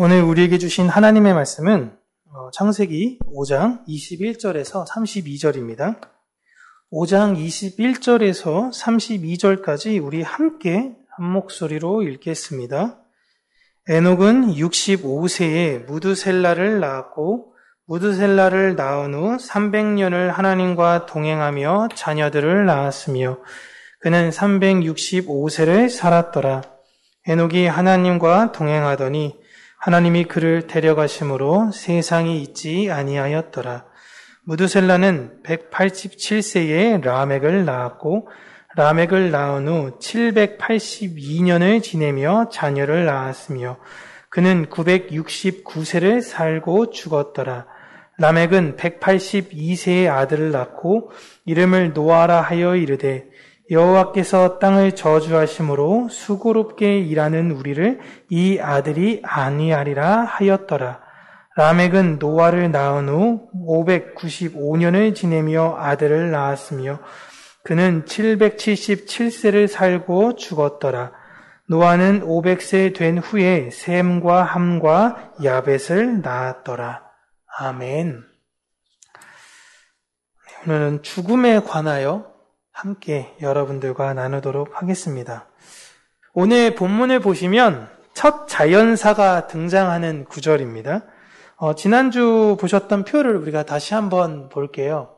오늘 우리에게 주신 하나님의 말씀은 창세기 5장 21절에서 32절입니다. 5장 21절에서 32절까지 우리 함께 한 목소리로 읽겠습니다. 에녹은 65세에 무드셀라를 낳았고 무드셀라를 낳은 후 300년을 하나님과 동행하며 자녀들을 낳았으며 그는 365세를 살았더라. 에녹이 하나님과 동행하더니 하나님이 그를 데려가심으로 세상이 있지 아니하였더라. 무드셀라는 187세에 라멕을 낳았고 라멕을 낳은 후 782년을 지내며 자녀를 낳았으며 그는 969세를 살고 죽었더라. 라멕은 182세의 아들을 낳고 이름을 노아라 하여 이르되 여호와께서 땅을 저주하심으로 수고롭게 일하는 우리를 이 아들이 아니하리라 하였더라. 라멕은 노아를 낳은 후 595년을 지내며 아들을 낳았으며 그는 777세를 살고 죽었더라. 노아는 500세 된 후에 셈과 함과 야벳을 낳았더라. 아멘. 오늘은 죽음에 관하여 함께 여러분들과 나누도록 하겠습니다. 오늘 본문을 보시면 첫 자연사가 등장하는 구절입니다. 지난주 보셨던 표를 우리가 다시 한번 볼게요.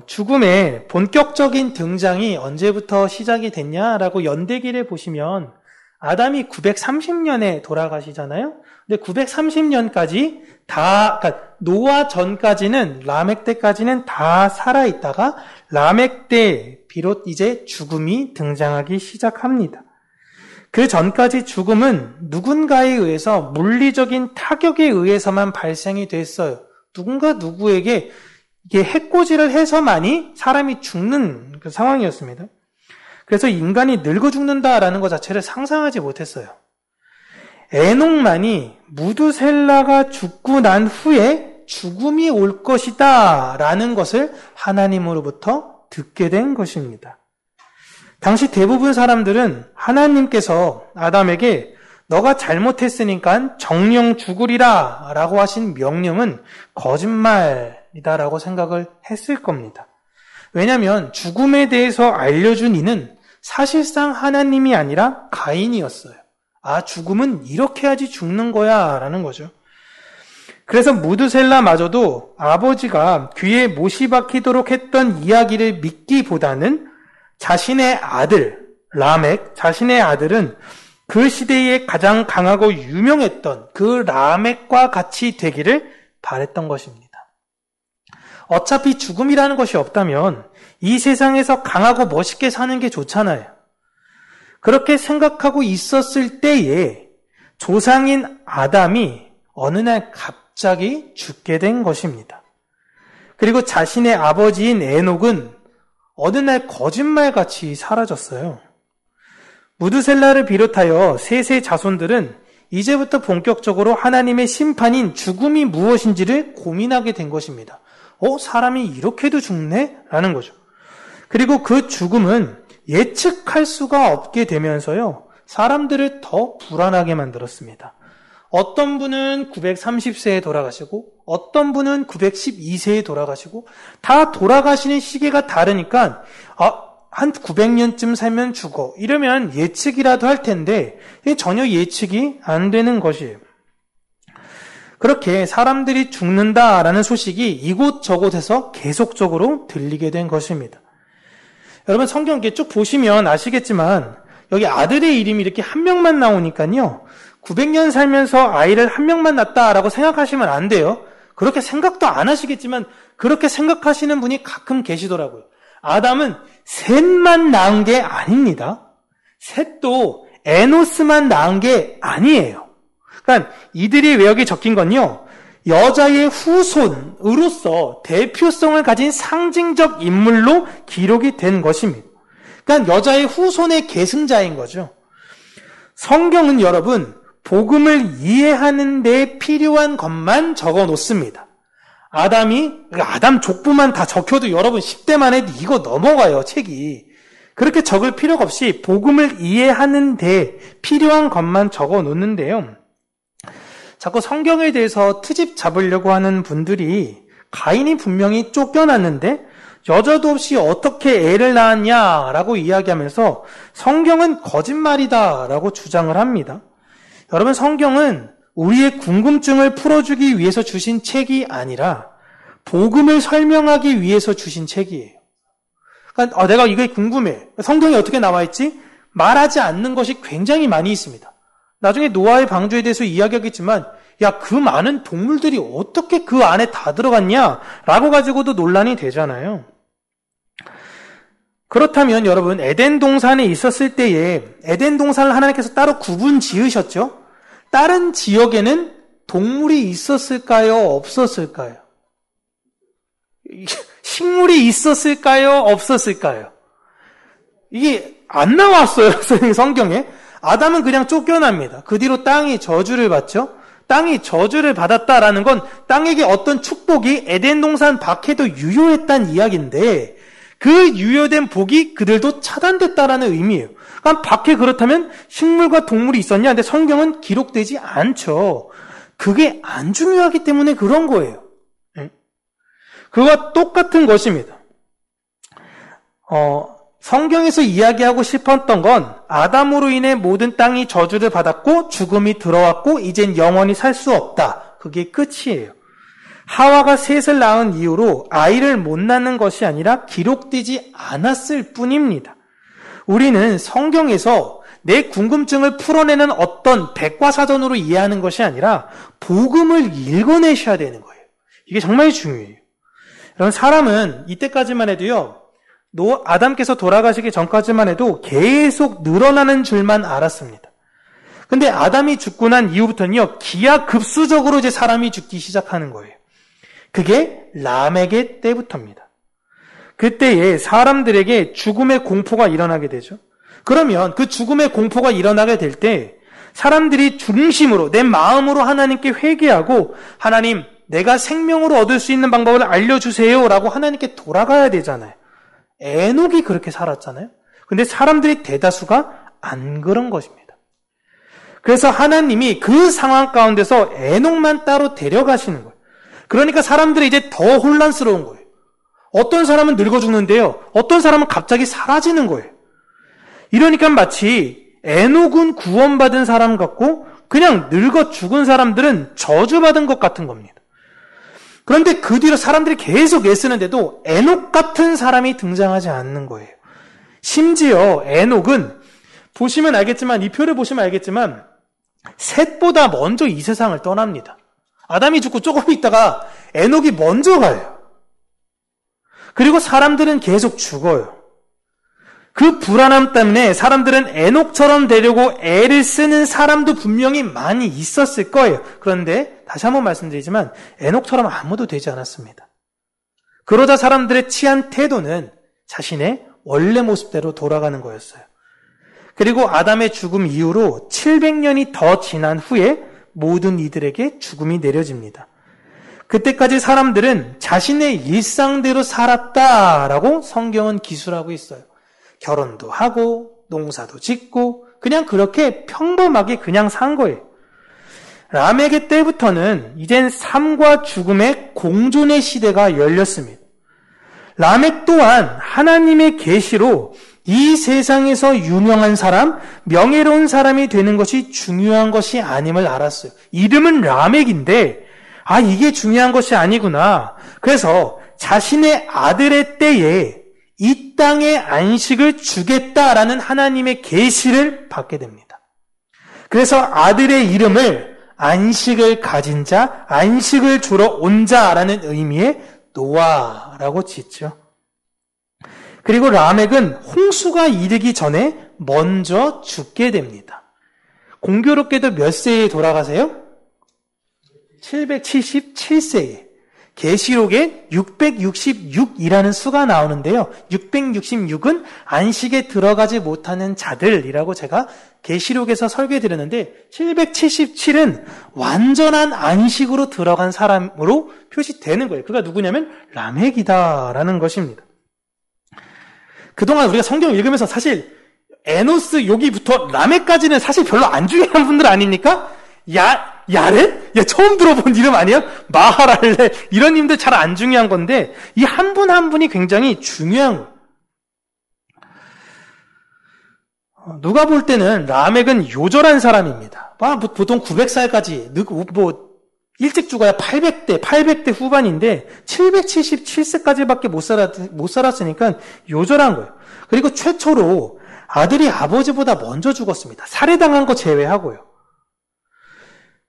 죽음의 본격적인 등장이 언제부터 시작이 됐냐라고 연대기를 보시면 아담이 930년에 돌아가시잖아요. 근데 930년까지 그러니까 노아 전까지는 라멕 때까지는 다 살아있다가 라멕 때 비롯 이제 죽음이 등장하기 시작합니다. 그 전까지 죽음은 누군가에 의해서 물리적인 타격에 의해서만 발생이 됐어요. 누군가 누구에게 이게 해코지를 해서만이 사람이 죽는 그 상황이었습니다. 그래서 인간이 늙어 죽는다라는 것 자체를 상상하지 못했어요. 에녹만이 무드셀라가 죽고 난 후에 죽음이 올 것이다 라는 것을 하나님으로부터 듣게 된 것입니다. 당시 대부분 사람들은 하나님께서 아담에게 너가 잘못했으니까 정령 죽으리라 라고 하신 명령은 거짓말이다 라고 생각을 했을 겁니다. 왜냐하면 죽음에 대해서 알려준 이는 사실상 하나님이 아니라 가인이었어요. 죽음은 이렇게 하지 죽는 거야 라는 거죠. 그래서 무드셀라마저도 아버지가 귀에 못이 박히도록 했던 이야기를 믿기보다는 자신의 아들 라멕, 자신의 아들은 그 시대에 가장 강하고 유명했던 그 라멕과 같이 되기를 바랬던 것입니다. 어차피 죽음이라는 것이 없다면 이 세상에서 강하고 멋있게 사는 게 좋잖아요. 그렇게 생각하고 있었을 때에 조상인 아담이 어느 날 갑자기 죽게 된 것입니다. 그리고 자신의 아버지인 에녹은 어느 날 거짓말같이 사라졌어요. 무드셀라를 비롯하여 셋의 자손들은 이제부터 본격적으로 하나님의 심판인 죽음이 무엇인지를 고민하게 된 것입니다. 사람이 이렇게도 죽네? 라는 거죠. 그리고 그 죽음은 예측할 수가 없게 되면서요, 사람들을 더 불안하게 만들었습니다. 어떤 분은 930세에 돌아가시고, 어떤 분은 912세에 돌아가시고, 다 돌아가시는 시기가 다르니까, 한 900년쯤 살면 죽어. 이러면 예측이라도 할 텐데, 전혀 예측이 안 되는 것이에요. 그렇게 사람들이 죽는다라는 소식이 이곳저곳에서 계속적으로 들리게 된 것입니다. 여러분 성경 이렇게 쭉 보시면 아시겠지만 여기 아들의 이름이 이렇게 한 명만 나오니까요. 900년 살면서 아이를 한 명만 낳았다라고 생각하시면 안 돼요. 그렇게 생각도 안 하시겠지만 그렇게 생각하시는 분이 가끔 계시더라고요. 아담은 셋만 낳은 게 아닙니다. 셋도 에노스만 낳은 게 아니에요. 그러니까 이들이 왜 여기 적힌 건요. 여자의 후손으로서 대표성을 가진 상징적 인물로 기록이 된 것입니다. 그러니까 여자의 후손의 계승자인 거죠. 성경은 여러분 복음을 이해하는 데 필요한 것만 적어 놓습니다. 아담 족보만 다 적혀도 여러분 10대만 해도 이거 넘어가요, 책이. 그렇게 적을 필요가 없이 복음을 이해하는 데 필요한 것만 적어 놓는데요. 자꾸 성경에 대해서 트집 잡으려고 하는 분들이 가인이 분명히 쫓겨났는데 여자도 없이 어떻게 애를 낳았냐라고 이야기하면서 성경은 거짓말이다라고 주장을 합니다. 여러분, 성경은 우리의 궁금증을 풀어주기 위해서 주신 책이 아니라 복음을 설명하기 위해서 주신 책이에요. 그러니까 내가 이게 궁금해. 성경에 어떻게 나와 있지? 말하지 않는 것이 굉장히 많이 있습니다. 나중에 노아의 방주에 대해서 이야기하겠지만 야, 그 많은 동물들이 어떻게 그 안에 다 들어갔냐? 라고 가지고도 논란이 되잖아요. 그렇다면 여러분, 에덴 동산에 있었을 때에 에덴 동산을 하나님께서 따로 구분 지으셨죠? 다른 지역에는 동물이 있었을까요? 없었을까요? 식물이 있었을까요? 없었을까요? 이게 안 나왔어요, 성경에. 아담은 그냥 쫓겨납니다. 그 뒤로 땅이 저주를 받죠. 땅이 저주를 받았다라는 건 땅에게 어떤 축복이 에덴 동산 밖에도 유효했다는 이야기인데 그 유효된 복이 그들도 차단됐다라는 의미예요. 그러니까 밖에 그렇다면 식물과 동물이 있었냐? 근데 성경은 기록되지 않죠. 그게 안 중요하기 때문에 그런 거예요. 그와 똑같은 것입니다. 성경에서 이야기하고 싶었던 건 아담으로 인해 모든 땅이 저주를 받았고 죽음이 들어왔고 이젠 영원히 살 수 없다. 그게 끝이에요. 하와가 셋을 낳은 이후로 아이를 못 낳는 것이 아니라 기록되지 않았을 뿐입니다. 우리는 성경에서 내 궁금증을 풀어내는 어떤 백과사전으로 이해하는 것이 아니라 복음을 읽어내셔야 되는 거예요. 이게 정말 중요해요. 여러분, 사람은 이때까지만 해도요, 아담께서 돌아가시기 전까지만 해도 계속 늘어나는 줄만 알았습니다. 근데 아담이 죽고 난 이후부터는요, 기하급수적으로 이제 사람이 죽기 시작하는 거예요. 그게 라멕의 때부터입니다. 그때에 사람들에게 죽음의 공포가 일어나게 되죠. 그러면 그 죽음의 공포가 일어나게 될 때 사람들이 중심으로 내 마음으로 하나님께 회개하고 하나님, 내가 생명으로 얻을 수 있는 방법을 알려주세요 라고 하나님께 돌아가야 되잖아요. 에녹이 그렇게 살았잖아요. 근데 사람들이 대다수가 안 그런 것입니다. 그래서 하나님이 그 상황 가운데서 에녹만 따로 데려가시는 거예요. 그러니까 사람들이 이제 더 혼란스러운 거예요. 어떤 사람은 늙어 죽는데요. 어떤 사람은 갑자기 사라지는 거예요. 이러니까 마치 에녹은 구원받은 사람 같고 그냥 늙어 죽은 사람들은 저주받은 것 같은 겁니다. 그런데 그 뒤로 사람들이 계속 애쓰는데도 에녹 같은 사람이 등장하지 않는 거예요. 심지어 에녹은 보시면 알겠지만, 이 표를 보시면 알겠지만 셋보다 먼저 이 세상을 떠납니다. 아담이 죽고 조금 있다가 에녹이 먼저 가요. 그리고 사람들은 계속 죽어요. 그 불안함 때문에 사람들은 에녹처럼 되려고 애를 쓰는 사람도 분명히 많이 있었을 거예요. 그런데 다시 한번 말씀드리지만 에녹처럼 아무도 되지 않았습니다. 그러자 사람들의 취한 태도는 자신의 원래 모습대로 돌아가는 거였어요. 그리고 아담의 죽음 이후로 700년이 더 지난 후에 모든 이들에게 죽음이 내려집니다. 그때까지 사람들은 자신의 일상대로 살았다라고 성경은 기술하고 있어요. 결혼도 하고 농사도 짓고 그냥 그렇게 평범하게 그냥 산 거예요. 라멕의 때부터는 이젠 삶과 죽음의 공존의 시대가 열렸습니다. 라멕 또한 하나님의 계시로 이 세상에서 유명한 사람, 명예로운 사람이 되는 것이 중요한 것이 아님을 알았어요. 이름은 라멕인데 이게 중요한 것이 아니구나. 그래서 자신의 아들의 때에 이 땅에 안식을 주겠다라는 하나님의 계시를 받게 됩니다. 그래서 아들의 이름을 안식을 가진 자, 안식을 주러 온 자라는 의미의 노아라고 짓죠. 그리고 라멕은 홍수가 이르기 전에 먼저 죽게 됩니다. 공교롭게도 몇 세에 돌아가세요? 777세에. 계시록에 666이라는 수가 나오는데요. 666은 안식에 들어가지 못하는 자들이라고 제가 계시록에서 설계드렸는데 777은 완전한 안식으로 들어간 사람으로 표시되는 거예요. 그가 누구냐면 라멕이다라는 것입니다. 그동안 우리가 성경을 읽으면서 사실 에노스 여기부터 라멕까지는 사실 별로 안 중요한 분들 아닙니까? 야렛? 야, 처음 들어본 이름 아니야? 마하랄레. 이런 이름들 잘 안 중요한 건데, 이 한 분 한 분이 굉장히 중요한 거예요. 누가 볼 때는 라멕은 요절한 사람입니다. 보통 900살까지, 일찍 죽어야 800대 후반인데 777세까지밖에 못 살았으니까 요절한 거예요. 그리고 최초로 아들이 아버지보다 먼저 죽었습니다. 살해당한 거 제외하고요.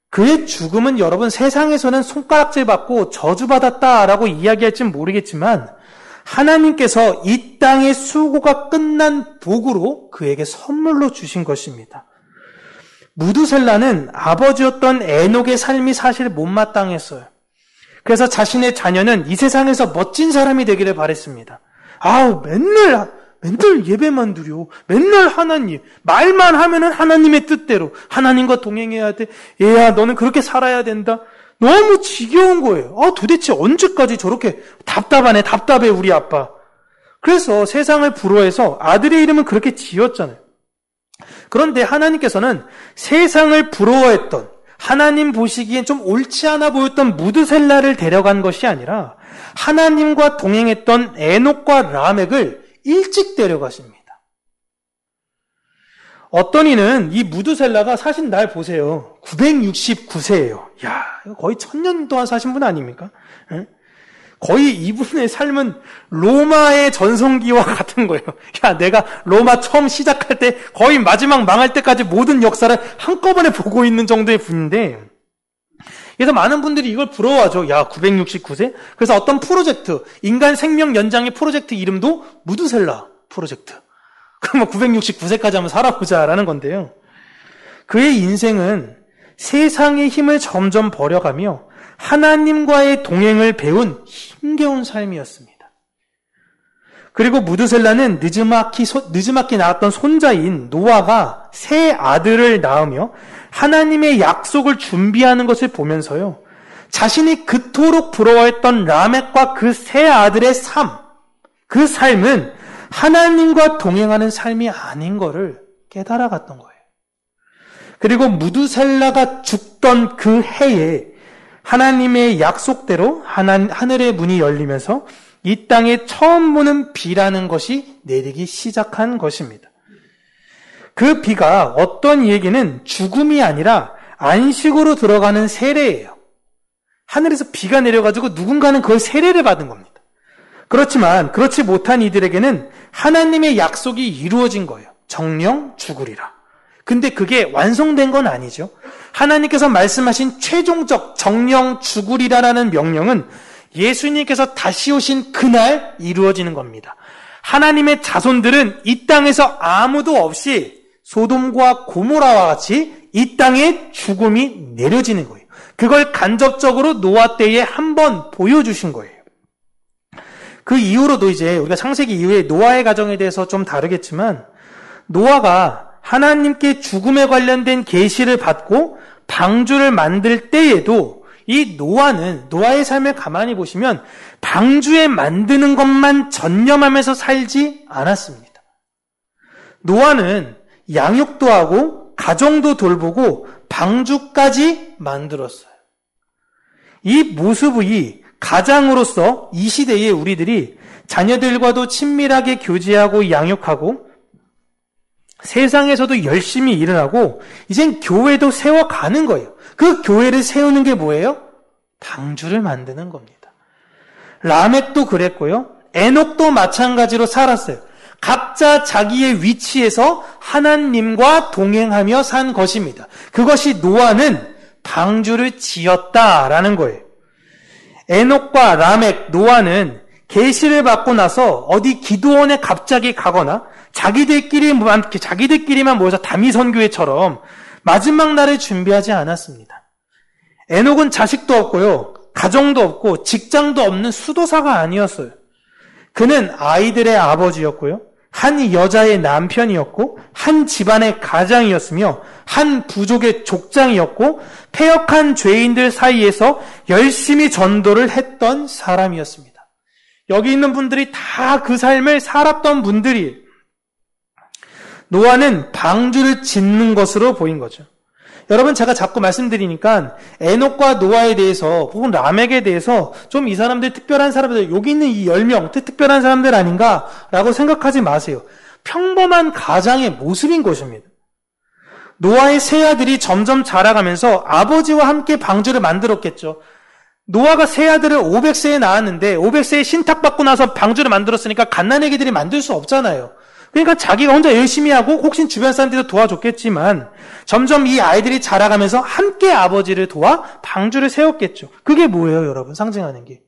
그의 죽음은 여러분 세상에서는 손가락질 받고 저주받았다라고 이야기할진 모르겠지만 하나님께서 이 땅의 수고가 끝난 복으로 그에게 선물로 주신 것입니다. 무두셀라는 아버지였던 에녹의 삶이 사실 못마땅했어요. 그래서 자신의 자녀는 이 세상에서 멋진 사람이 되기를 바랬습니다. 맨날 예배만 드려. 맨날 하나님. 말만 하면은 하나님의 뜻대로. 하나님과 동행해야 돼. 얘야, 너는 그렇게 살아야 된다. 너무 지겨운 거예요. 도대체 언제까지 저렇게 답답해, 우리 아빠. 그래서 세상을 부러워해서 아들의 이름은 그렇게 지었잖아요. 그런데 하나님께서는 세상을 부러워했던, 하나님 보시기엔 좀 옳지 않아 보였던 무드셀라를 데려간 것이 아니라 하나님과 동행했던 에녹과 라멕을 일찍 데려가십니다. 어떤 이는 이 무드셀라가 사신 날 보세요. 969세예요. 야, 거의 1000년 동안 사신 분 아닙니까? 거의 이분의 삶은 로마의 전성기와 같은 거예요. 야, 내가 로마 처음 시작할 때 거의 마지막 망할 때까지 모든 역사를 한꺼번에 보고 있는 정도의 분인데, 그래서 많은 분들이 이걸 부러워하죠. 야, 969세? 그래서 어떤 프로젝트, 인간 생명 연장의 프로젝트 이름도 무드셀라 프로젝트. 그럼 969세까지 한번 살아보자라는 건데요. 그의 인생은 세상의 힘을 점점 버려가며 하나님과의 동행을 배운 힘겨운 삶이었습니다. 그리고 무드셀라는 늦지막히 낳았던 손자인 노아가 새 아들을 낳으며 하나님의 약속을 준비하는 것을 보면서요, 자신이 그토록 부러워했던 라멕과 그 새 아들의 그 삶은 하나님과 동행하는 삶이 아닌 것을 깨달아갔던 거예요. 그리고 무드셀라가 죽던 그 해에 하나님의 약속대로 하늘의 문이 열리면서 이 땅에 처음 보는 비라는 것이 내리기 시작한 것입니다. 그 비가 어떤 이에게는 죽음이 아니라 안식으로 들어가는 세례예요. 하늘에서 비가 내려가지고 누군가는 그걸 세례를 받은 겁니다. 그렇지만 그렇지 못한 이들에게는 하나님의 약속이 이루어진 거예요. 정령 죽으리라. 근데 그게 완성된 건 아니죠. 하나님께서 말씀하신 최종적 정령 죽으리라라는 명령은 예수님께서 다시 오신 그날 이루어지는 겁니다. 하나님의 자손들은 이 땅에서 아무도 없이 소돔과 고모라와 같이 이 땅에 죽음이 내려지는 거예요. 그걸 간접적으로 노아 때에 한번 보여주신 거예요. 그 이후로도 이제 우리가 창세기 이후에 노아의 가정에 대해서 좀 다르겠지만, 노아가 하나님께 죽음에 관련된 계시를 받고 방주를 만들 때에도 이 노아의 삶을 가만히 보시면 방주에 만드는 것만 전념하면서 살지 않았습니다. 노아는 양육도 하고 가정도 돌보고 방주까지 만들었어요. 이 모습이 가장으로서 이 시대에 우리들이 자녀들과도 친밀하게 교제하고 양육하고 세상에서도 열심히 일을 하고 이젠 교회도 세워가는 거예요. 그 교회를 세우는 게 뭐예요? 방주를 만드는 겁니다. 라멕도 그랬고요. 에녹도 마찬가지로 살았어요. 각자 자기의 위치에서 하나님과 동행하며 산 것입니다. 그것이 노아는 방주를 지었다라는 거예요. 에녹과 라멕, 노아는 계시를 받고 나서 어디 기도원에 갑자기 가거나 자기들끼리만 모여서 다미선교회처럼 마지막 날을 준비하지 않았습니다. 에녹은 자식도 없고요, 가정도 없고 직장도 없는 수도사가 아니었어요. 그는 아이들의 아버지였고요, 한 여자의 남편이었고, 한 집안의 가장이었으며, 한 부족의 족장이었고, 패역한 죄인들 사이에서 열심히 전도를 했던 사람이었습니다. 여기 있는 분들이 다 그 삶을 살았던 분들이에요. 노아는 방주를 짓는 것으로 보인 거죠. 여러분 제가 자꾸 말씀드리니까 에녹과 노아에 대해서 혹은 라멕에 대해서 좀 이 사람들 특별한 사람들, 여기 있는 이 10명 특별한 사람들 아닌가라고 생각하지 마세요. 평범한 가장의 모습인 것입니다. 노아의 세 아들이 점점 자라가면서 아버지와 함께 방주를 만들었겠죠. 노아가 세 아들을 500세에 낳았는데 500세에 신탁받고 나서 방주를 만들었으니까 갓난아기들이 만들 수 없잖아요. 그러니까 자기가 혼자 열심히 하고 혹시 주변 사람들도 도와줬겠지만 점점 이 아이들이 자라가면서 함께 아버지를 도와 방주를 세웠겠죠. 그게 뭐예요, 여러분? 상징하는 게.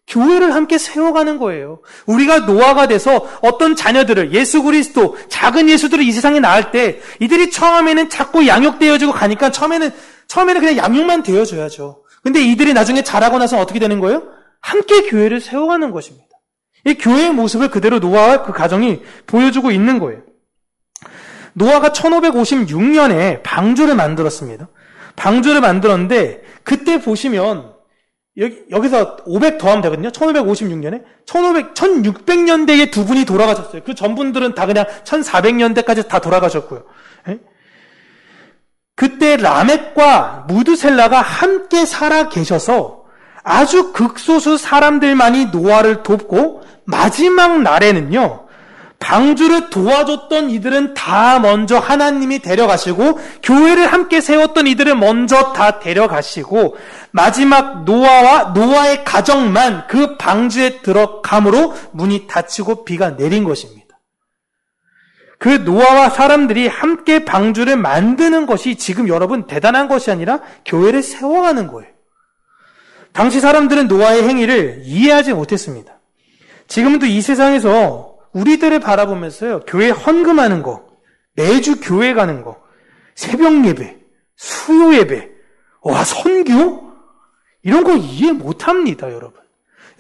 교회를 함께 세워가는 거예요. 우리가 노아가 돼서 어떤 자녀들을, 예수 그리스도, 작은 예수들을 이 세상에 낳을 때 이들이 처음에는 자꾸 양육되어지고 가니까 처음에는 그냥 양육만 되어줘야죠. 근데 이들이 나중에 자라고 나서 어떻게 되는 거예요? 함께 교회를 세워가는 것입니다. 이 교회의 모습을 그대로 노아와 그 가정이 보여주고 있는 거예요. 노아가 1556년에 방주를 만들었습니다. 방주를 만들었는데 그때 보시면 여기서 500 더하면 되거든요. 1556년에 1600년대에 두 분이 돌아가셨어요. 그 전분들은 다 그냥 1400년대까지 다 돌아가셨고요. 그때 라멕과 무드셀라가 함께 살아 계셔서 아주 극소수 사람들만이 노아를 돕고 마지막 날에는요, 방주를 도와줬던 이들은 다 먼저 하나님이 데려가시고 교회를 함께 세웠던 이들을 먼저 다 데려가시고 마지막 노아의 가정만 그 방주에 들어감으로 문이 닫히고 비가 내린 것입니다. 그 노아와 사람들이 함께 방주를 만드는 것이 지금 여러분 대단한 것이 아니라 교회를 세워가는 거예요. 당시 사람들은 노아의 행위를 이해하지 못했습니다. 지금도 이 세상에서 우리들을 바라보면서요, 교회 헌금하는 거, 매주 교회 가는 거, 새벽 예배, 수요 예배, 선교? 이런 거 이해 못합니다, 여러분.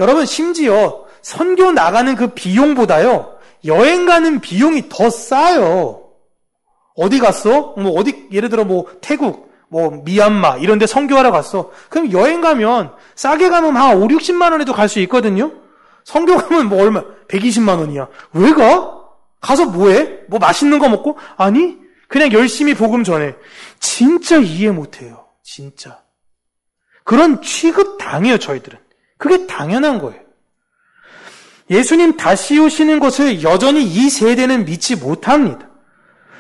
여러분, 심지어 선교 나가는 그 비용보다요, 여행 가는 비용이 더 싸요. 어디 갔어? 예를 들어 태국, 미얀마, 이런 데 선교하러 갔어. 그럼 여행 가면, 싸게 가면 한 5, 60만 원에도 갈 수 있거든요? 선교 가면 얼마? 120만 원이야. 왜 가? 가서 뭐해? 맛있는 거 먹고? 아니, 그냥 열심히 복음 전해. 진짜 이해 못해요. 진짜. 그런 취급 당해요, 저희들은. 그게 당연한 거예요. 예수님 다시 오시는 것을 여전히 이 세대는 믿지 못합니다.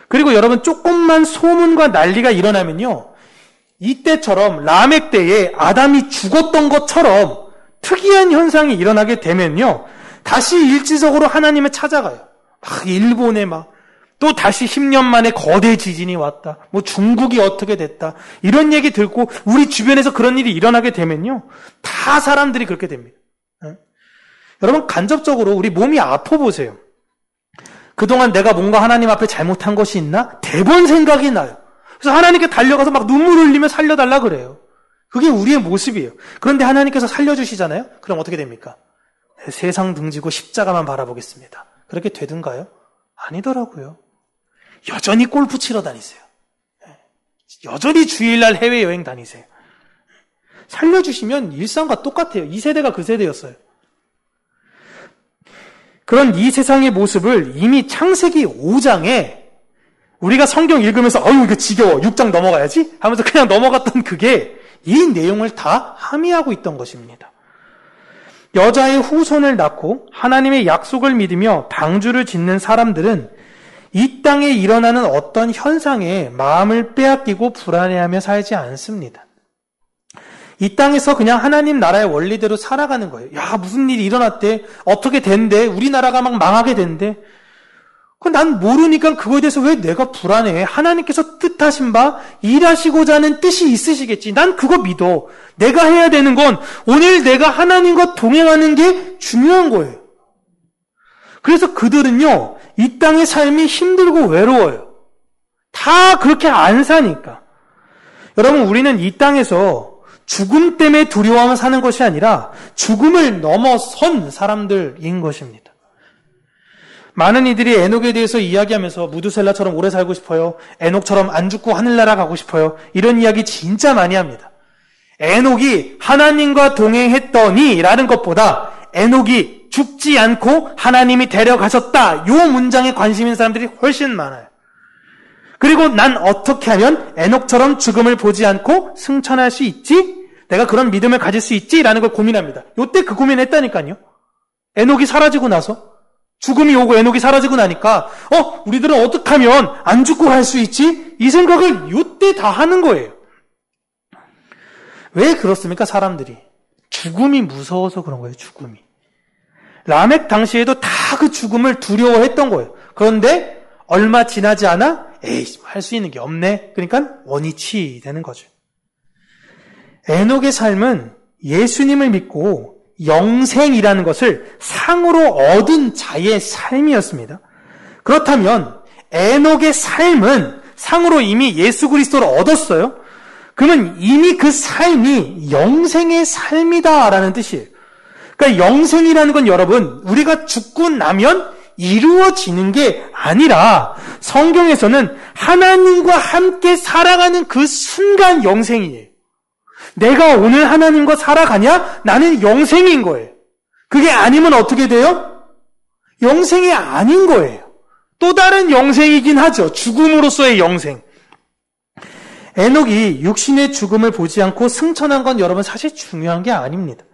그리고 여러분, 조금만 소문과 난리가 일어나면요, 이때처럼 라멕 때에 아담이 죽었던 것처럼 특이한 현상이 일어나게 되면요, 다시 일지적으로 하나님을 찾아가요. 일본에 또 다시 10년 만에 거대 지진이 왔다. 중국이 어떻게 됐다. 이런 얘기 듣고 우리 주변에서 그런 일이 일어나게 되면요, 다 사람들이 그렇게 됩니다. 여러분, 간접적으로 우리 몸이 아파 보세요. 그동안 내가 뭔가 하나님 앞에 잘못한 것이 있나? 대번 생각이 나요. 그래서 하나님께 달려가서 눈물 흘리며 살려달라 그래요. 그게 우리의 모습이에요. 그런데 하나님께서 살려주시잖아요? 그럼 어떻게 됩니까? 세상 등지고 십자가만 바라보겠습니다. 그렇게 되든가요? 아니더라고요. 여전히 골프 치러 다니세요. 여전히 주일날 해외여행 다니세요. 살려주시면 일상과 똑같아요. 이 세대가 그 세대였어요. 그런 이 세상의 모습을 이미 창세기 5장에 우리가 성경 읽으면서 이거 지겨워, 6장 넘어가야지 하면서 그냥 넘어갔던 그게 이 내용을 다 함의하고 있던 것입니다. 여자의 후손을 낳고 하나님의 약속을 믿으며 방주를 짓는 사람들은 이 땅에 일어나는 어떤 현상에 마음을 빼앗기고 불안해하며 살지 않습니다. 이 땅에서 그냥 하나님 나라의 원리대로 살아가는 거예요. 무슨 일이 일어났대? 어떻게 된대? 우리나라가 막 망하게 된대? 난 모르니까 그거에 대해서 왜 내가 불안해? 하나님께서 뜻하신 바 일하시고자 하는 뜻이 있으시겠지. 난 그거 믿어. 내가 해야 되는 건 오늘 내가 하나님과 동행하는 게 중요한 거예요. 그래서 그들은요, 이 땅의 삶이 힘들고 외로워요. 다 그렇게 안 사니까. 여러분, 우리는 이 땅에서 죽음 때문에 두려워하며 사는 것이 아니라 죽음을 넘어선 사람들인 것입니다. 많은 이들이 에녹에 대해서 이야기하면서 무드셀라처럼 오래 살고 싶어요. 에녹처럼 안 죽고 하늘나라 가고 싶어요. 이런 이야기 진짜 많이 합니다. 에녹이 하나님과 동행했더니 라는 것보다 에녹이 죽지 않고 하나님이 데려가셨다. 요 문장에 관심 있는 사람들이 훨씬 많아요. 그리고 난 어떻게 하면 에녹처럼 죽음을 보지 않고 승천할 수 있지? 내가 그런 믿음을 가질 수 있지? 라는 걸 고민합니다. 요때 그 고민했다니까요. 에녹이 사라지고 나서 죽음이 오고 에녹이 사라지고 나니까 우리들은 어떻게 하면 안 죽고 갈 수 있지? 이 생각을 요때 다 하는 거예요. 왜 그렇습니까? 사람들이. 죽음이 무서워서 그런 거예요. 죽음이. 라멕 당시에도 다 그 죽음을 두려워했던 거예요. 그런데 얼마 지나지 않아 할 수 있는 게 없네. 그러니까 원위치 되는 거죠. 에녹의 삶은 예수님을 믿고 영생이라는 것을 상으로 얻은 자의 삶이었습니다. 그렇다면 에녹의 삶은 상으로 이미 예수 그리스도를 얻었어요. 그러면 이미 그 삶이 영생의 삶이다라는 뜻이에요. 그러니까 영생이라는 건 여러분, 우리가 죽고 나면 이루어지는 게 아니라 성경에서는 하나님과 함께 살아가는 그 순간 영생이에요. 내가 오늘 하나님과 살아가냐? 나는 영생인 거예요. 그게 아니면 어떻게 돼요? 영생이 아닌 거예요. 또 다른 영생이긴 하죠. 죽음으로서의 영생. 에녹이 육신의 죽음을 보지 않고 승천한 건 여러분 사실 중요한 게 아닙니다.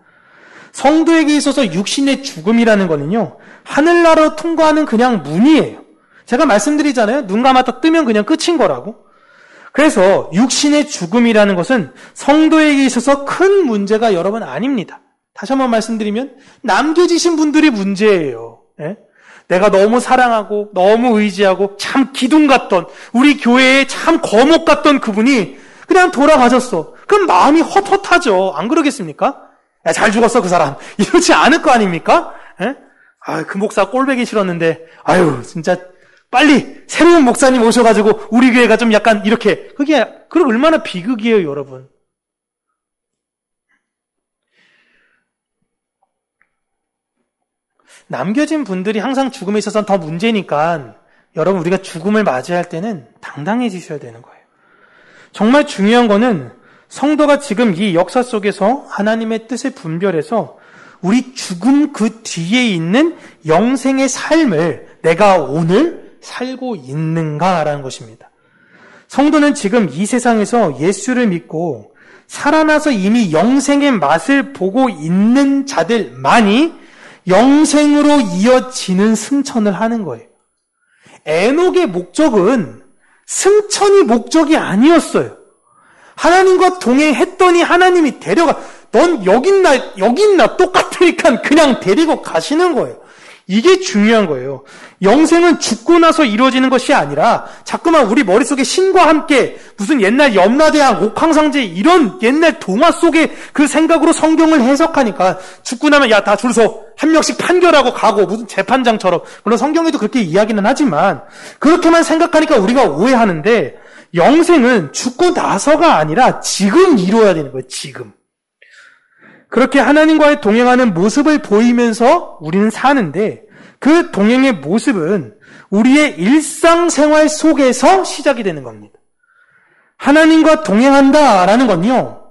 성도에게 있어서 육신의 죽음이라는 거는요, 하늘나라로 통과하는 그냥 문이에요. 제가 말씀드리잖아요. 눈 감았다 뜨면 그냥 끝인 거라고. 그래서 육신의 죽음이라는 것은 성도에게 있어서 큰 문제가 여러분 아닙니다. 다시 한번 말씀드리면 남겨지신 분들이 문제예요. 예? 내가 너무 사랑하고 너무 의지하고 참 기둥 같던 우리 교회에 참 거목 같던 그분이 그냥 돌아가셨어. 그럼 마음이 헛헛하죠. 안 그러겠습니까? 야, 잘 죽었어 그 사람. 이러지 않을 거 아닙니까? 예? 그 목사 꼴보기 싫었는데 진짜 빨리 새로운 목사님 오셔가지고 우리 교회가 좀 약간 이렇게 그게 얼마나 비극이에요 여러분. 남겨진 분들이 항상 죽음에 있어서는 더 문제니까 여러분 우리가 죽음을 맞이할 때는 당당해지셔야 되는 거예요. 정말 중요한 거는 성도가 지금 이 역사 속에서 하나님의 뜻을 분별해서 우리 죽음 그 뒤에 있는 영생의 삶을 내가 오늘 살고 있는가라는 것입니다. 성도는 지금 이 세상에서 예수를 믿고 살아나서 이미 영생의 맛을 보고 있는 자들만이 영생으로 이어지는 승천을 하는 거예요. 에녹의 목적은 승천이 목적이 아니었어요. 하나님과 동행했더니 하나님이 넌 여기 있나 똑같으니까 그냥 데리고 가시는 거예요. 이게 중요한 거예요. 영생은 죽고 나서 이루어지는 것이 아니라 자꾸만 우리 머릿속에 신과 함께 무슨 옛날 염라대왕, 옥황상제 이런 옛날 동화 속의 그 생각으로 성경을 해석하니까 죽고 나면 다 줄 서 한 명씩 판결하고 가고 무슨 재판장처럼, 물론 성경에도 그렇게 이야기는 하지만 그렇게만 생각하니까 우리가 오해하는데 영생은 죽고 나서가 아니라 지금 이루어야 되는 거예요. 지금. 그렇게 하나님과의 동행하는 모습을 보이면서 우리는 사는데 그 동행의 모습은 우리의 일상생활 속에서 시작이 되는 겁니다. 하나님과 동행한다라는 건요,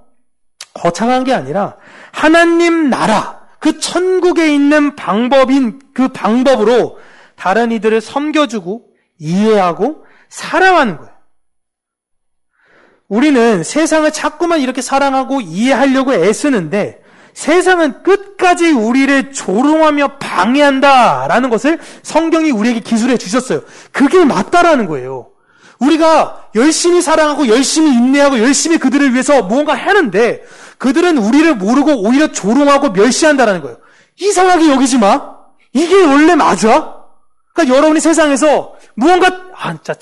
거창한 게 아니라 하나님 나라, 그 천국에 있는 방법인 그 방법으로 다른 이들을 섬겨주고 이해하고 사랑하는 거예요. 우리는 세상을 자꾸만 이렇게 사랑하고 이해하려고 애쓰는데 세상은 끝까지 우리를 조롱하며 방해한다라는 것을 성경이 우리에게 기술해 주셨어요. 그게 맞다라는 거예요. 우리가 열심히 사랑하고 열심히 인내하고 열심히 그들을 위해서 무언가 하는데 그들은 우리를 모르고 오히려 조롱하고 멸시한다라는 거예요. 이상하게 여기지 마. 이게 원래 맞아? 그러니까 여러분이 세상에서 무언가 진짜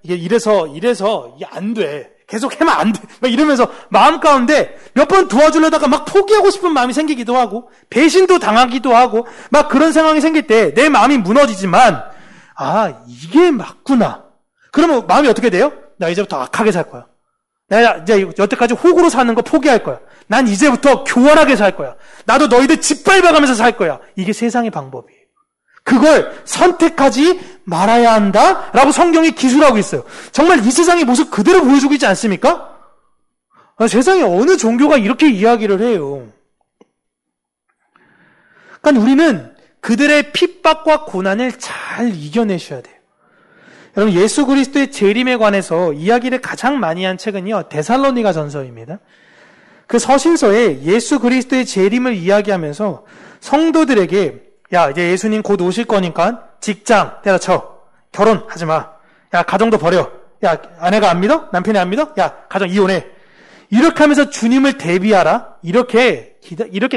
이게 이래서 이게 안 돼. 계속 하면 안 돼. 막 이러면서 마음 가운데 몇 번 도와주려다가 막 포기하고 싶은 마음이 생기기도 하고 배신도 당하기도 하고 막 그런 상황이 생길 때 내 마음이 무너지지만 이게 맞구나. 그러면 마음이 어떻게 돼요? 나 이제부터 악하게 살 거야. 내가 이제 여태까지 호구로 사는 거 포기할 거야. 난 이제부터 교활하게 살 거야. 나도 너희들 짓밟아가면서 살 거야. 이게 세상의 방법이에요. 그걸 선택하지 말아야 한다라고 성경이 기술하고 있어요. 정말 이 세상의 모습 그대로 보여주고 있지 않습니까? 세상에 어느 종교가 이렇게 이야기를 해요. 그러니까 우리는 그들의 핍박과 고난을 잘 이겨내셔야 돼요. 여러분, 예수 그리스도의 재림에 관해서 이야기를 가장 많이 한 책은요, 데살로니가 전서입니다. 그 서신서에 예수 그리스도의 재림을 이야기하면서 성도들에게 야, 이제 예수님 곧 오실 거니까 직장 때려쳐. 결혼하지 마. 야, 가정도 버려. 야, 아내가 안 믿어? 남편이 안 믿어? 야, 가정 이혼해. 이렇게 하면서 주님을 대비하라. 이렇게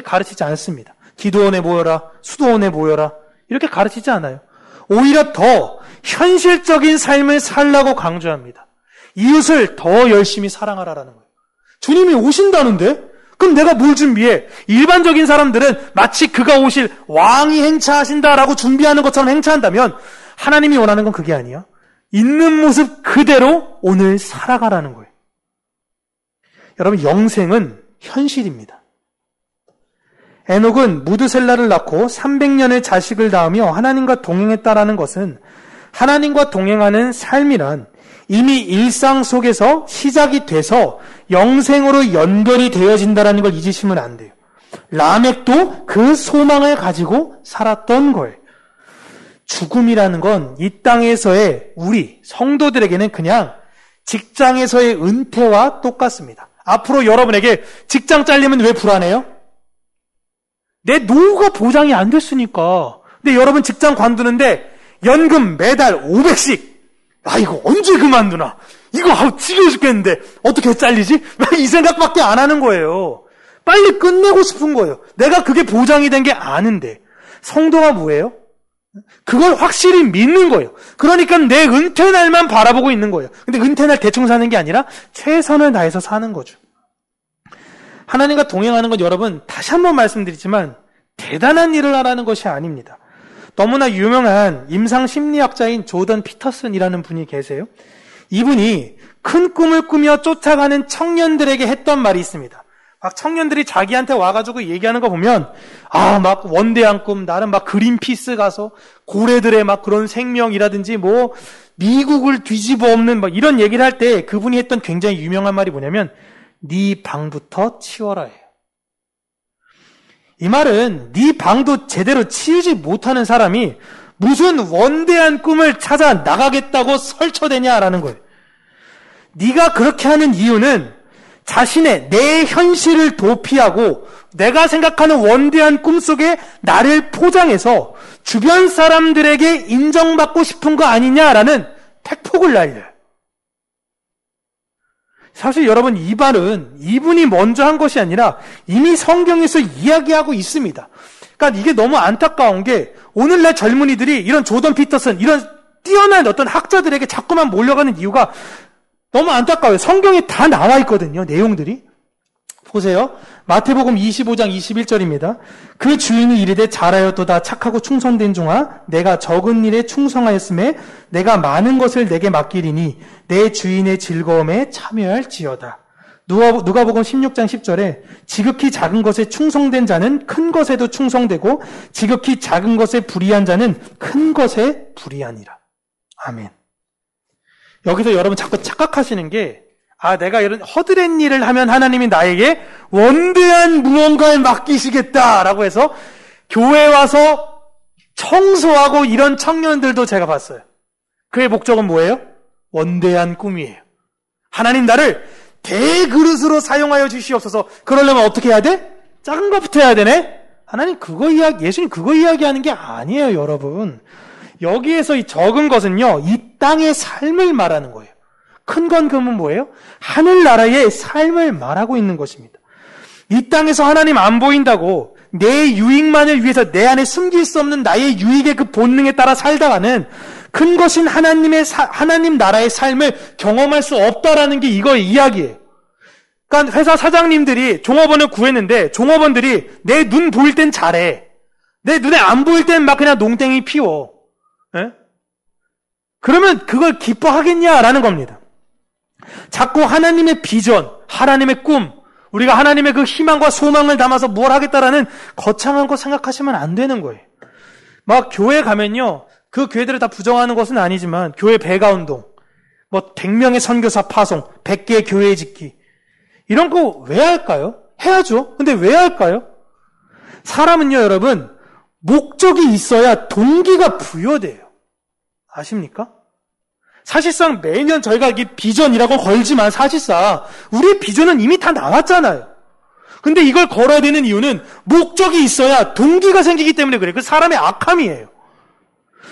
가르치지 않습니다. 기도원에 모여라. 수도원에 모여라. 이렇게 가르치지 않아요. 오히려 더 현실적인 삶을 살라고 강조합니다. 이웃을 더 열심히 사랑하라라는 거예요. 주님이 오신다는데? 그럼 내가 뭘 준비해? 일반적인 사람들은 마치 그가 오실 왕이 행차하신다라고 준비하는 것처럼 행차한다면 하나님이 원하는 건 그게 아니야. 있는 모습 그대로 오늘 살아가라는 거예요. 여러분, 영생은 현실입니다. 에녹은 무드셀라를 낳고 300년의 자식을 낳으며 하나님과 동행했다라는 것은 하나님과 동행하는 삶이란 이미 일상 속에서 시작이 돼서 영생으로 연결이 되어진다는 걸 잊으시면 안 돼요. 라멕도 그 소망을 가지고 살았던 거예요. 죽음이라는 건 이 땅에서의 우리 성도들에게는 그냥 직장에서의 은퇴와 똑같습니다. 앞으로 여러분에게 직장 잘리면 왜 불안해요? 내 노후가 보장이 안 됐으니까. 근데 여러분 직장 관두는데 연금 매달 500씩. 아, 이거 언제 그만두나? 이거 지겨워 죽겠는데 어떻게 잘리지? 이 생각밖에 안 하는 거예요. 빨리 끝내고 싶은 거예요. 내가 그게 보장이 된 게 아는데. 성도가 뭐예요? 그걸 확실히 믿는 거예요. 그러니까 내 은퇴 날만 바라보고 있는 거예요. 근데 은퇴 날 대충 사는 게 아니라 최선을 다해서 사는 거죠. 하나님과 동행하는 건 여러분 다시 한번 말씀드리지만 대단한 일을 하라는 것이 아닙니다. 너무나 유명한 임상심리학자인 조던 피터슨이라는 분이 계세요. 이분이 큰 꿈을 꾸며 쫓아가는 청년들에게 했던 말이 있습니다. 막 청년들이 자기한테 와가지고 얘기하는 거 보면 막 원대한 꿈, 나는 막 그린피스 가서 고래들의 막 그런 생명이라든지 뭐 미국을 뒤집어 엎는 막 이런 얘기를 할 때 그분이 했던 굉장히 유명한 말이 뭐냐면 네 방부터 치워라 해요. 이 말은 네 방도 제대로 치우지 못하는 사람이 무슨 원대한 꿈을 찾아 나가겠다고 설쳐대냐라는 거예요. 네가 그렇게 하는 이유는 자신의 내 현실을 도피하고 내가 생각하는 원대한 꿈 속에 나를 포장해서 주변 사람들에게 인정받고 싶은 거 아니냐라는 팩폭을 날려요. 사실 여러분 이 말은 이분이 먼저 한 것이 아니라 이미 성경에서 이야기하고 있습니다. 그러니까 이게 너무 안타까운 게 오늘날 젊은이들이 이런 조던 피터슨 이런 뛰어난 어떤 학자들에게 자꾸만 몰려가는 이유가 너무 안타까워요. 성경에 다 나와 있거든요. 내용들이. 보세요. 마태복음 25장 21절입니다. 그 주인이 이르되 잘하였도다 착하고 충성된 종아 내가 적은 일에 충성하였음에 내가 많은 것을 내게 맡기리니 내 주인의 즐거움에 참여할지어다. 누가복음 16장 10절에 지극히 작은 것에 충성된 자는 큰 것에도 충성되고 지극히 작은 것에 불의한 자는 큰 것에 불의하니라. 아멘. 여기서 여러분 자꾸 착각하시는 게 내가 이런 허드렛 일을 하면 하나님이 나에게 원대한 무언가를 맡기시겠다라고 해서 교회에 와서 청소하고 이런 청년들도 제가 봤어요. 그의 목적은 뭐예요? 원대한 꿈이에요. 하나님 나를 대그릇으로 사용하여 주시옵소서. 그러려면 어떻게 해야 돼? 작은 것부터 해야 되네? 예수님 그거 이야기하는 게 아니에요, 여러분. 여기에서 이 적은 것은요, 이 땅의 삶을 말하는 거예요. 큰 건 그러면 뭐예요? 하늘나라의 삶을 말하고 있는 것입니다. 이 땅에서 하나님 안 보인다고 내 유익만을 위해서 내 안에 숨길 수 없는 나의 유익의 그 본능에 따라 살다가는 큰 것인 하나님 나라의 삶을 경험할 수 없다라는 게 이거의 이야기예요. 그러니까 회사 사장님들이 종업원을 구했는데 종업원들이 내 눈 보일 땐 잘해. 내 눈에 안 보일 땐 막 그냥 농땡이 피워. 에? 그러면 그걸 기뻐하겠냐라는 겁니다. 자꾸 하나님의 비전, 하나님의 꿈, 우리가 하나님의 그 희망과 소망을 담아서 뭘 하겠다라는 거창한 거 생각하시면 안 되는 거예요. 막 교회 가면요, 그 교회들을 다 부정하는 것은 아니지만 교회 배가운동, 100명의 선교사 파송, 100개의 교회 짓기 이런 거 왜 할까요? 해야죠. 근데 왜 할까요? 사람은요, 여러분, 목적이 있어야 동기가 부여돼요. 아십니까? 사실상 매년 저희가 이게 비전이라고 걸지만 사실상 우리의 비전은 이미 다 나왔잖아요. 근데 이걸 걸어야 되는 이유는 목적이 있어야 동기가 생기기 때문에 그래요. 그 사람의 악함이에요.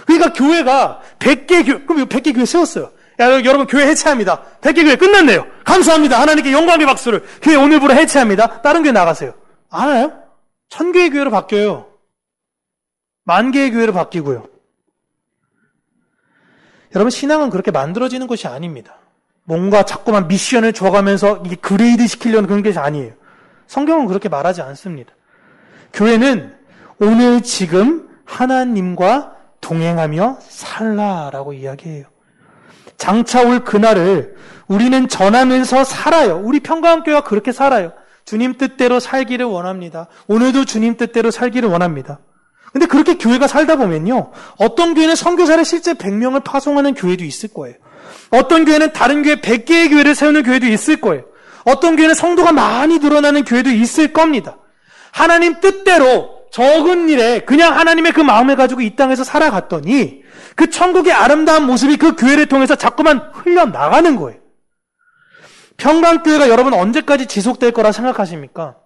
그러니까 교회가 100개 교회, 그럼 100개 교회 세웠어요. 야, 여러분 교회 해체합니다. 100개 교회 끝났네요. 감사합니다. 하나님께 영광의 박수를. 교회 오늘부로 해체합니다. 다른 교회 나가세요. 안 와요? 1000개의 교회로 바뀌어요. 10,000개의 교회로 바뀌고요. 여러분 신앙은 그렇게 만들어지는 것이 아닙니다. 뭔가 자꾸만 미션을 줘가면서 이게 그레이드 시키려는 그런 것이 아니에요. 성경은 그렇게 말하지 않습니다. 교회는 오늘 지금 하나님과 동행하며 살라라고 이야기해요. 장차 올 그날을 우리는 전하면서 살아요. 우리 평강교회가 그렇게 살아요. 주님 뜻대로 살기를 원합니다. 오늘도 주님 뜻대로 살기를 원합니다. 근데 그렇게 교회가 살다 보면요. 어떤 교회는 선교사를 실제 100명을 파송하는 교회도 있을 거예요. 어떤 교회는 다른 교회 100개의 교회를 세우는 교회도 있을 거예요. 어떤 교회는 성도가 많이 늘어나는 교회도 있을 겁니다. 하나님 뜻대로 적은 일에 그냥 하나님의 그 마음을 가지고 이 땅에서 살아갔더니 그 천국의 아름다운 모습이 그 교회를 통해서 자꾸만 흘러나가는 거예요. 평강교회가 여러분 언제까지 지속될 거라 생각하십니까?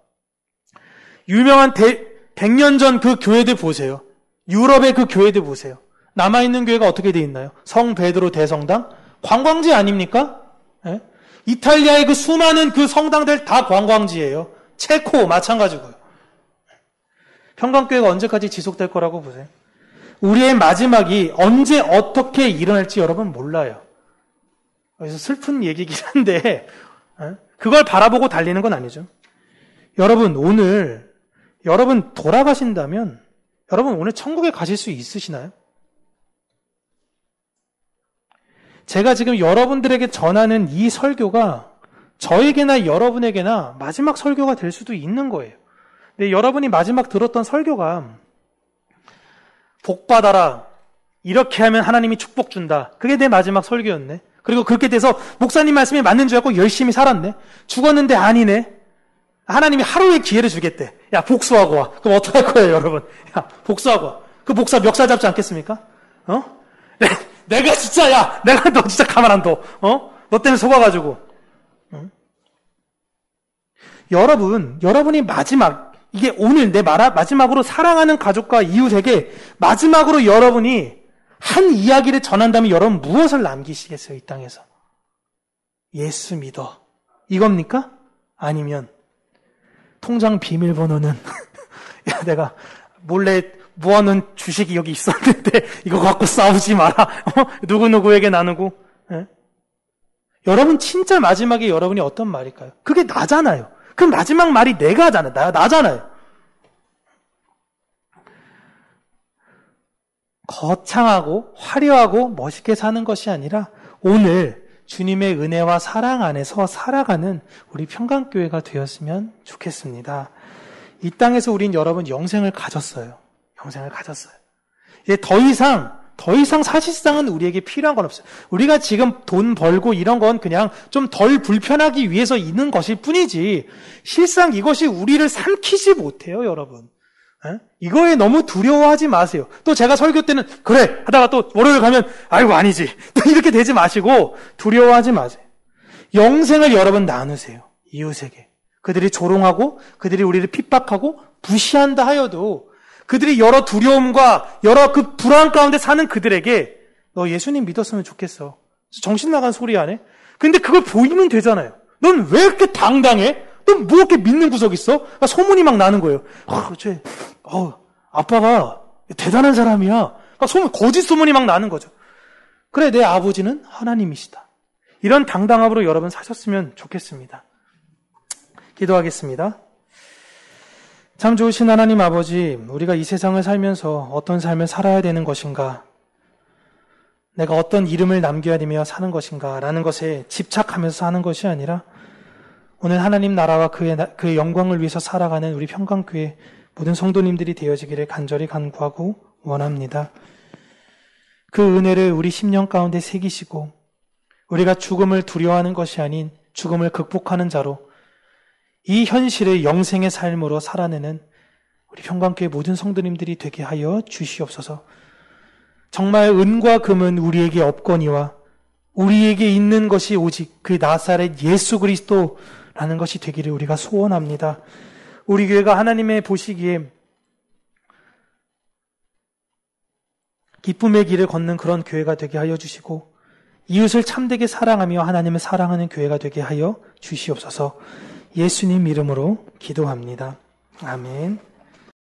유명한 100년 전 그 교회들 보세요. 유럽의 그 교회들 보세요. 남아있는 교회가 어떻게 돼 있나요? 성 베드로 대성당? 관광지 아닙니까? 예? 이탈리아의 그 수많은 그 성당들 다 관광지예요. 체코 마찬가지고요. 평강교회가 언제까지 지속될 거라고 보세요? 우리의 마지막이 언제 어떻게 일어날지 여러분 몰라요. 그래서 슬픈 얘기긴 한데 그걸 바라보고 달리는 건 아니죠. 여러분 오늘 여러분 돌아가신다면 여러분 오늘 천국에 가실 수 있으시나요? 제가 지금 여러분들에게 전하는 이 설교가 저에게나 여러분에게나 마지막 설교가 될 수도 있는 거예요. 근데 여러분이 마지막 들었던 설교가 복 받아라. 이렇게 하면 하나님이 축복 준다. 그게 내 마지막 설교였네. 그리고 그렇게 돼서 목사님 말씀이 맞는 줄 알고 열심히 살았네. 죽었는데 아니네. 하나님이 하루의 기회를 주겠대. 야, 복수하고 와. 그럼 어떡할 거예요, 여러분? 야, 복수하고 와. 그 목사 멱살 잡지 않겠습니까? 내가 진짜, 내가 너 진짜 가만 안 둬. 너 때문에 속아가지고. 여러분이 마지막, 이게 오늘 마지막으로 사랑하는 가족과 이웃에게 마지막으로 여러분이 한 이야기를 전한다면 여러분 무엇을 남기시겠어요, 이 땅에서? 예수 믿어. 이겁니까? 아니면, 통장 비밀번호는, 야, 내가 몰래 모아놓은 주식이 여기 있었는데, 이거 갖고 싸우지 마라. 누구누구에게 나누고. 예? 여러분, 진짜 마지막에 여러분이 어떤 말일까요? 그게 나잖아요. 그 마지막 말이 내가 하잖아요. 나잖아요. 거창하고 화려하고 멋있게 사는 것이 아니라 오늘 주님의 은혜와 사랑 안에서 살아가는 우리 평강교회가 되었으면 좋겠습니다. 이 땅에서 우린 여러분 영생을 가졌어요. 영생을 가졌어요. 이제 더 이상 사실상은 우리에게 필요한 건 없어요. 우리가 지금 돈 벌고 이런 건 그냥 좀 덜 불편하기 위해서 있는 것일 뿐이지 실상 이것이 우리를 삼키지 못해요, 여러분. 이거에 너무 두려워하지 마세요. 또 제가 설교 때는 그래 하다가 또 월요일 가면 아이고 아니지 또 이렇게 되지 마시고 두려워하지 마세요. 영생을 여러분 나누세요. 이웃에게. 그들이 조롱하고 그들이 우리를 핍박하고 부시한다 하여도 그들이 여러 두려움과 여러 그 불안 가운데 사는 그들에게 너 예수님 믿었으면 좋겠어. 정신 나간 소리 안 해? 근데 그걸 보이면 되잖아요. 넌 왜 이렇게 당당해? 넌 뭐 이렇게 믿는 구석 있어? 소문이 막 나는 거예요. 아빠가 대단한 사람이야. 거짓 소문이 막 나는 거죠. 그래, 내 아버지는 하나님이시다. 이런 당당함으로 여러분 사셨으면 좋겠습니다. 기도하겠습니다. 참 좋으신 하나님 아버지, 우리가 이 세상을 살면서 어떤 삶을 살아야 되는 것인가, 내가 어떤 이름을 남겨야 되며 사는 것인가 라는 것에 집착하면서 사는 것이 아니라 오늘 하나님 나라와 그의 영광을 위해서 살아가는 우리 평강교회 모든 성도님들이 되어지기를 간절히 간구하고 원합니다. 그 은혜를 우리 심령 가운데 새기시고 우리가 죽음을 두려워하는 것이 아닌 죽음을 극복하는 자로 이 현실의 영생의 삶으로 살아내는 우리 평강교회 모든 성도님들이 되게 하여 주시옵소서. 정말 은과 금은 우리에게 없거니와 우리에게 있는 것이 오직 그 나사렛 예수 그리스도라는 것이 되기를 우리가 소원합니다. 우리 교회가 하나님의 보시기에 기쁨의 길을 걷는 그런 교회가 되게 하여 주시고 이웃을 참되게 사랑하며 하나님을 사랑하는 교회가 되게 하여 주시옵소서. 예수님 이름으로 기도합니다. 아멘.